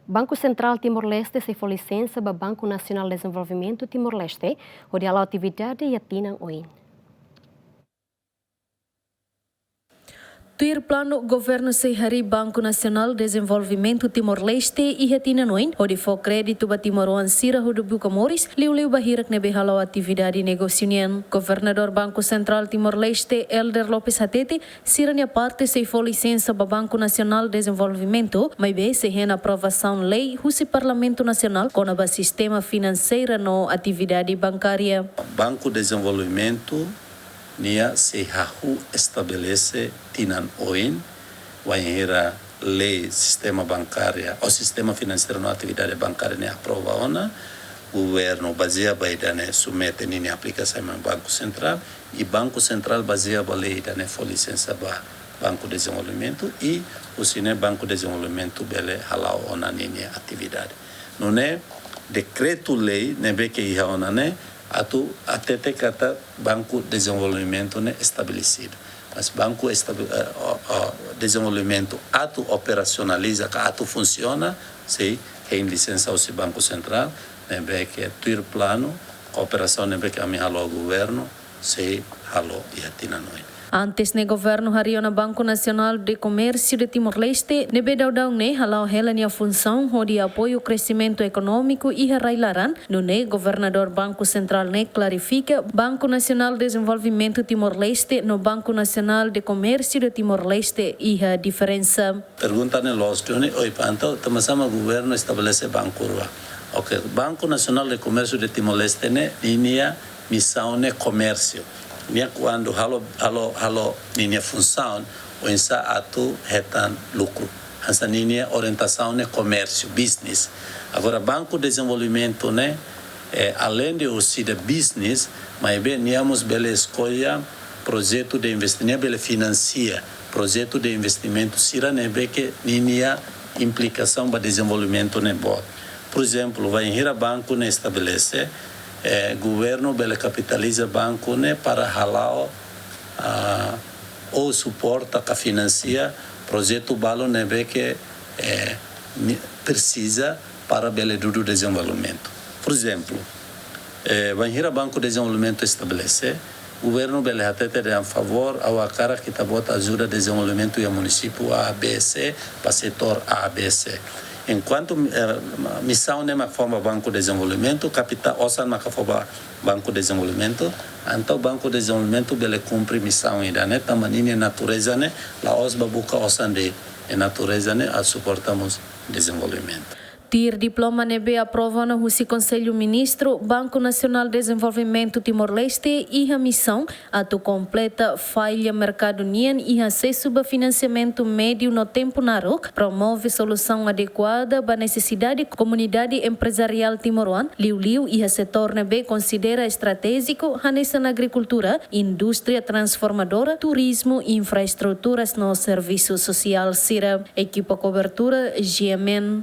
Banco Central Timor-Leste se foi licença para Banco Nacional de Desenvolvimento Timor-Leste, onde a atividade e atinam hoje. Tuir plano governo sehari Banco Nacional Desenvolvimento Timor-Leste e Hatinanoin, onde for crédito ba Timor-Wan Sira Hudubu Camoris, liu bahirak nebe halau atividade negociunian. Governador Banco Central Timor-Leste, Elder Lopes Hatete, siranya parte se foi licença ba Banco Nacional Desenvolvimento, mas be se rena aprovação lei husi Parlamento Nacional com a sistema financeiro no atividade bancária. Banco Desenvolvimento nia se hahu estabelece tinan oin wainhira lei sistema bancária o sistema financeiro na atividade bancária ne aprova ona governo baseia baidane submete ni aplicação no Banco Central e Banco Central baseia ba lei dane for licença ba Banco Desenvolvimento e o sine Banco Desenvolvimento bele halau ona ni atividade não é decreto lei nebe que ia ona ne até kata Banco Desenvolvimento né estabelecido. Mas Banco Desenvolvimento operacionaliza, que funciona, se tem licença ao Banco Central, né que é tuir plano, cooperação né que a minha halo governo, se halo e atina noi. Antes ne governo hariona Banco Nacional de Comércio de Timor-Leste, nebe daudau ne halau helania função de apoio ao crescimento econômico e harailaran, no ne governador Banco Central ne clarifica Banco Nacional de Desenvolvimento Timor-Leste no Banco Nacional de Comércio de Timor-Leste e a diferença. Pergunta ne lógico, ne oi panto, tamasama governo estabelece banco rua. Ok, Banco Nacional de Comércio de Timor-Leste ne linha missão ne comércio. Nia quando halo linha função o insa atu retan lucro essa linha orientação né comércio business agora Banco de Desenvolvimento né além de o de business mas bem niamos bela escolha projeto de investimento bela financia projeto de investimento sira né que linha implicação para desenvolvimento né bom por exemplo vai em banco né estabelece governo bele capitaliza banco né para halau ou suporta que financia projeto balo né que precisa para bele do desenvolvimento. Por exemplo, Banhira Banco de Desenvolvimento estabelece governo bele até ter a favor ao cara que tá bota ajuda de desenvolvimento e município ABC para setor ABC. Enquanto missão nem uma forma Banco de Desenvolvimento, capital osan uma forma Banco de Desenvolvimento, então Banco de Desenvolvimento bele cumpre missão ainda, né? Tamanini natureza né, lá os babuca osan de natureza né, a suportamos desenvolvimento. Tir diploma nebe aprova no Husi Conselho Ministro Banco Nacional de Desenvolvimento Timor-Leste e a missão atu completa falha mercado nian e acesso a financiamento médio no tempo narok promove solução adequada para necessidade comunidade empresarial timoruan liu e a setor nebe considera estratégico nessa na agricultura, indústria transformadora, turismo e infraestruturas no serviço social sira equipa cobertura GMN.